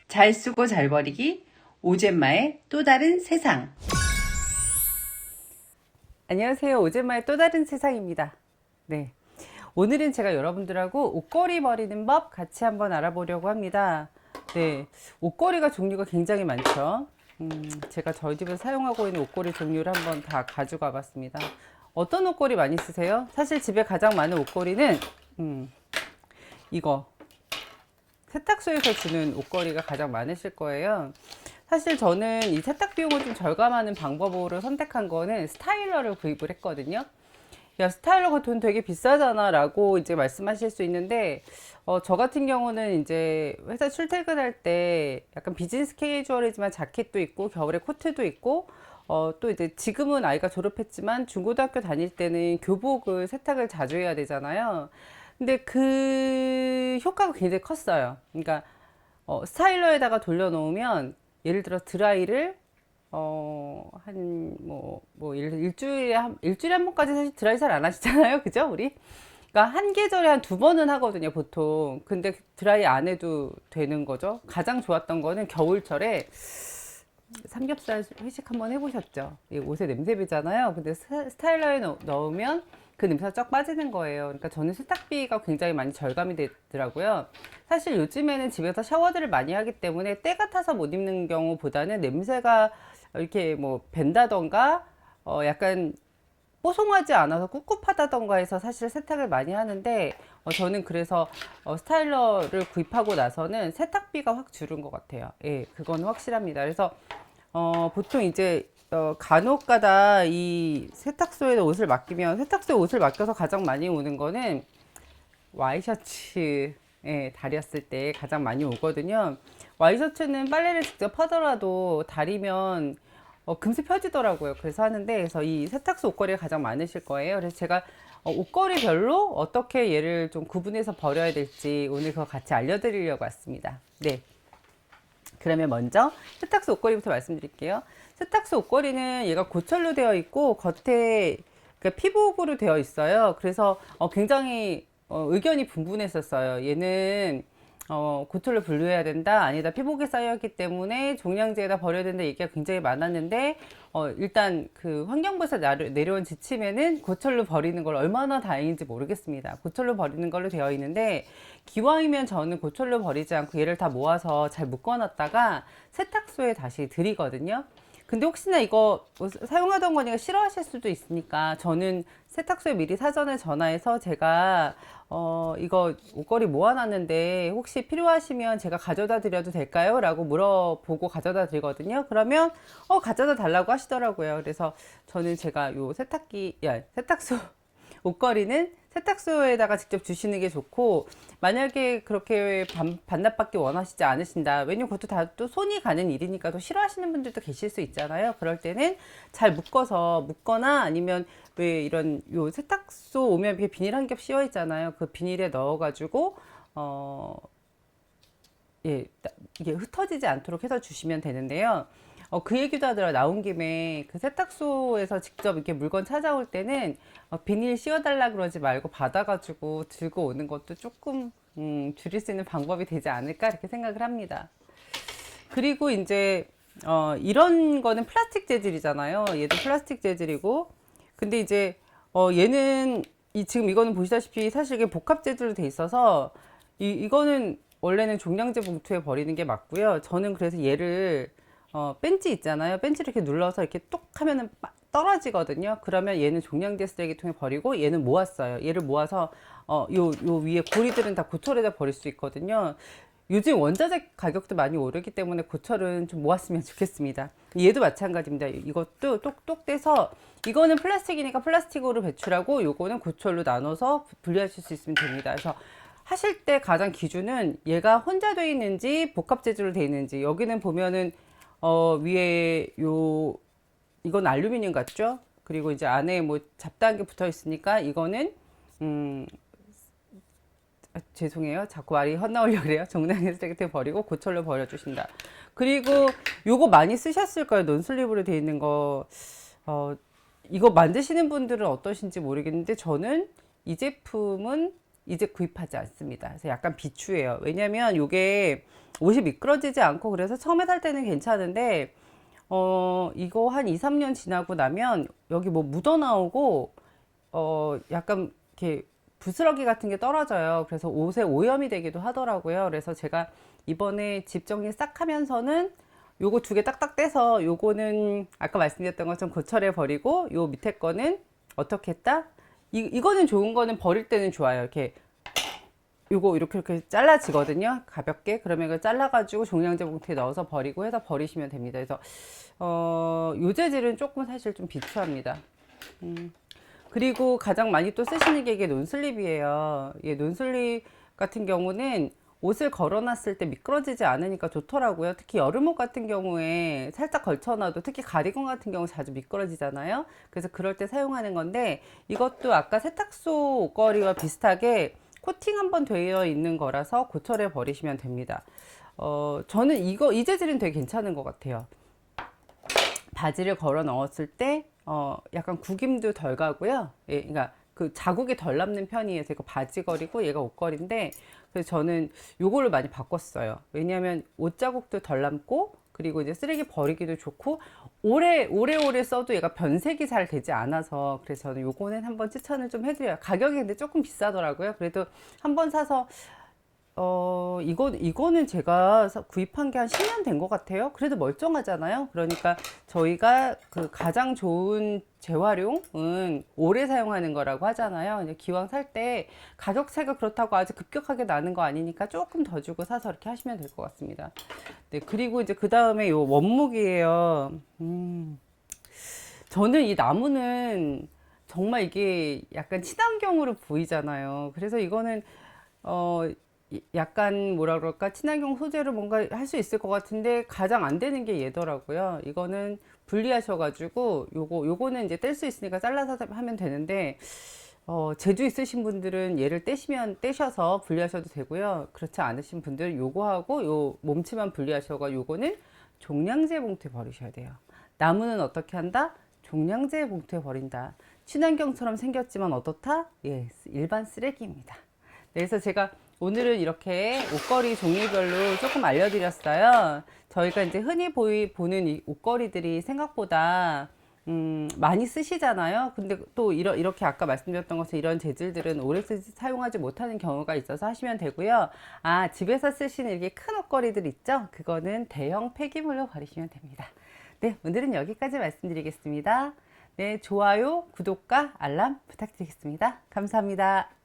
잘 쓰고 잘 버리기, 오젠마의 또 다른 세상. 안녕하세요. 오젠마의 또 다른 세상입니다. 네. 오늘은 제가 여러분들하고 옷걸이 버리는 법 같이 한번 알아보려고 합니다. 네. 옷걸이가 종류가 굉장히 많죠. 제가 저희 집에서 사용하고 있는 옷걸이 종류를 한번 다 가져가 봤습니다. 어떤 옷걸이 많이 쓰세요? 사실 집에 가장 많은 옷걸이는, 이거. 세탁소에서 주는 옷걸이가 가장 많으실 거예요. 사실 저는 이 세탁 비용을 좀 절감하는 방법으로 선택한 거는 스타일러를 구입을 했거든요. 야, 스타일러가 돈 되게 비싸잖아 라고 이제 말씀하실 수 있는데, 저 같은 경우는 이제 회사 출퇴근할 때 약간 비즈니스 캐주얼이지만 자켓도 있고, 겨울에 코트도 있고, 또 이제 지금은 아이가 졸업했지만 중고등학교 다닐 때는 교복을 세탁을 자주 해야 되잖아요. 근데 그 효과가 굉장히 컸어요. 그러니까, 스타일러에다가 돌려놓으면, 예를 들어 드라이를 예를 들어 일주일에 한 번까지 사실 드라이 잘 안 하시잖아요. 그죠? 우리? 그러니까 한 계절에 한 두 번은 하거든요, 보통. 근데 드라이 안 해도 되는 거죠. 가장 좋았던 거는 겨울철에 삼겹살 회식 한번 해보셨죠? 이 옷에 냄새 배잖아요. 근데 스타일러에 넣으면 그 냄새가 쫙 빠지는 거예요. 그러니까 저는 세탁비가 굉장히 많이 절감이 되더라고요. 사실 요즘에는 집에서 샤워들을 많이 하기 때문에 때가 타서 못 입는 경우보다는 냄새가 이렇게 뭐 밴다던가 약간 뽀송하지 않아서 꿉꿉하다던가 해서 사실 세탁을 많이 하는데 저는 그래서 스타일러를 구입하고 나서는 세탁비가 확 줄은 것 같아요. 예, 그건 확실합니다. 그래서 보통 이제 간혹 가다 이 세탁소에 옷을 맡기면 세탁소에 옷을 맡겨서 가장 많이 오는 거는 와이셔츠에 다렸을 때 가장 많이 오거든요. 와이셔츠는 빨래를 직접 하더라도 다리면 금세 펴지더라고요. 그래서 하는데, 그래서 이 세탁소 옷걸이가 가장 많으실 거예요. 그래서 제가 옷걸이별로 어떻게 얘를 좀 구분해서 버려야 될지 오늘 그거 같이 알려드리려고 왔습니다. 네. 그러면 먼저 세탁소 옷걸이부터 말씀드릴게요. 세탁소 옷걸이는 얘가 고철로 되어 있고 겉에 그러니까 피복으로 되어 있어요. 그래서 굉장히 의견이 분분했었어요. 얘는 고철로 분류해야 된다, 아니다, 피복에 쌓여있기 때문에 종량제에다 버려야 된다 얘기가 굉장히 많았는데 일단 그 환경부에서 내려온 지침에는 고철로 버리는 걸 얼마나 다행인지 모르겠습니다. 고철로 버리는 걸로 되어 있는데 기왕이면 저는 고철로 버리지 않고 얘를 다 모아서 잘 묶어놨다가 세탁소에 다시 드리거든요. 근데 혹시나 이거 뭐 사용하던 거니까 싫어하실 수도 있으니까 저는 세탁소에 미리 사전에 전화해서 제가 이거 옷걸이 모아놨는데 혹시 필요하시면 제가 가져다 드려도 될까요? 라고 물어보고 가져다 드리거든요. 그러면 가져다 달라고 하시더라고요. 그래서 저는 제가 요 세탁소 옷걸이는 세탁소에다가 직접 주시는 게 좋고, 만약에 그렇게 반납받기 원하시지 않으신다. 왜냐면 그것도 다 또 손이 가는 일이니까 또 싫어하시는 분들도 계실 수 있잖아요. 그럴 때는 잘 묶어서 묶거나 아니면 왜 이런 요 세탁소 오면 이렇게 비닐 한 겹 씌워 있잖아요. 그 비닐에 넣어가지고 예, 이게 흩어지지 않도록 해서 주시면 되는데요. 그 얘기도 하더라. 나온 김에 그 세탁소에서 직접 이렇게 물건 찾아올 때는 비닐 씌워달라 그러지 말고 받아가지고 들고 오는 것도 조금 줄일 수 있는 방법이 되지 않을까 이렇게 생각을 합니다. 그리고 이제 이런 거는 플라스틱 재질이잖아요. 얘도 플라스틱 재질이고, 근데 이제 얘는 지금 이거는 보시다시피 사실 이게 복합 재질로 돼 있어서 이거는 원래는 종량제 봉투에 버리는 게 맞고요. 저는 그래서 얘를 벤치 있잖아요. 벤치를 이렇게 눌러서 이렇게 뚝 하면은 떨어지거든요. 그러면 얘는 종량제 쓰레기통에 버리고 얘는 모았어요. 얘를 모아서 요 위에 고리들은 다 고철에다 버릴 수 있거든요. 요즘 원자재 가격도 많이 오르기 때문에 고철은 좀 모았으면 좋겠습니다. 얘도 마찬가지입니다. 이것도 똑똑 떼서 이거는 플라스틱이니까 플라스틱으로 배출하고 요거는 고철로 나눠서 분리하실 수 있으면 됩니다. 그래서 하실 때 가장 기준은 얘가 혼자 되어 있는지 복합 재질로 되어 있는지. 여기는 보면은 위에 이건 알루미늄 같죠? 그리고 이제 안에 뭐 잡다한 게 붙어 있으니까 이거는 죄송해요. 자꾸 말이 헛나오려고 그래요. 종량제 쓰레기통에 버리고 고철로 버려주신다. 그리고 요거 많이 쓰셨을 거예요. 논슬립으로 되어 있는 거. 이거 만드시는 분들은 어떠신지 모르겠는데 저는 이 제품은 이제 구입하지 않습니다. 그래서 약간 비추해요. 왜냐면 이게 옷이 미끄러지지 않고 그래서 처음에 살 때는 괜찮은데 이거 한 2, 3년 지나고 나면 여기 뭐 묻어 나오고 약간 이렇게 부스러기 같은 게 떨어져요. 그래서 옷에 오염이 되기도 하더라고요. 그래서 제가 이번에 집 정리 싹 하면서는 요거 두 개 딱딱 떼서 요거는 아까 말씀드렸던 것처럼 고철에 버리고 요 밑에 거는 어떻게 했다? 이거는 좋은 거는 버릴 때는 좋아요. 이렇게 요거 이렇게 잘라지거든요. 가볍게. 그러면 이거 잘라가지고 종량제 봉투에 넣어서 버리고 해서 버리시면 됩니다. 그래서 요 재질은 조금 사실 좀 비추합니다. 그리고 가장 많이 또 쓰시는 게 이게 논슬립이에요. 이 논슬립 같은 경우는 옷을 걸어놨을 때 미끄러지지 않으니까 좋더라고요. 특히 여름옷 같은 경우에 살짝 걸쳐놔도 특히 가디건 같은 경우 자주 미끄러지잖아요. 그래서 그럴 때 사용하는 건데 이것도 아까 세탁소 옷걸이와 비슷하게 코팅 한번 되어 있는 거라서 고철에 버리시면 됩니다. 저는 이 재질은 되게 괜찮은 것 같아요. 바지를 걸어 넣었을 때 약간 구김도 덜 가고요. 예, 그러니까 그 자국이 덜 남는 편이에요. 이거 바지걸이고 얘가 옷걸인데 그래서 저는 요거를 많이 바꿨어요. 왜냐하면 옷 자국도 덜 남고 그리고 이제 쓰레기 버리기도 좋고 오래오래 써도 얘가 변색이 잘 되지 않아서 그래서 저는 요거는 한번 추천을 좀 해드려요. 가격이 근데 조금 비싸더라고요. 그래도 한번 사서 이거는 제가 구입한 게 한 10년 된 것 같아요. 그래도 멀쩡하잖아요. 그러니까 저희가 그 가장 좋은 재활용은 오래 사용하는 거라고 하잖아요. 이제 기왕 살 때 가격 차이가 그렇다고 아주 급격하게 나는 거 아니니까 조금 더 주고 사서 이렇게 하시면 될 것 같습니다. 네, 그리고 이제 그 다음에 요 원목이에요. 저는 이 나무는 정말 이게 약간 친환경으로 보이잖아요. 그래서 이거는 약간 뭐라 그럴까 친환경 소재로 뭔가 할 수 있을 것 같은데 가장 안 되는 게 얘더라고요. 이거는 분리하셔가지고 요거는 이제 뗄 수 있으니까 잘라서 하면 되는데 재주 있으신 분들은 얘를 떼셔서 분리하셔도 되고요. 그렇지 않으신 분들은 요거하고 요 몸치만 분리하셔가 요거는 종량제 봉투에 버리셔야 돼요. 나무는 어떻게 한다? 종량제 봉투에 버린다. 친환경처럼 생겼지만 어떻다? 예, 일반 쓰레기입니다. 그래서 제가 오늘은 이렇게 옷걸이 종류별로 조금 알려드렸어요. 저희가 이제 흔히 보는 이 옷걸이들이 생각보다 많이 쓰시잖아요. 근데 또 이렇게 아까 말씀드렸던 것처럼 이런 재질들은 오래 사용하지 못하는 경우가 있어서 하시면 되고요. 아, 집에서 쓰시는 이렇게 큰 옷걸이들 있죠? 그거는 대형 폐기물로 버리시면 됩니다. 네, 오늘은 여기까지 말씀드리겠습니다. 네, 좋아요, 구독과 알람 부탁드리겠습니다. 감사합니다.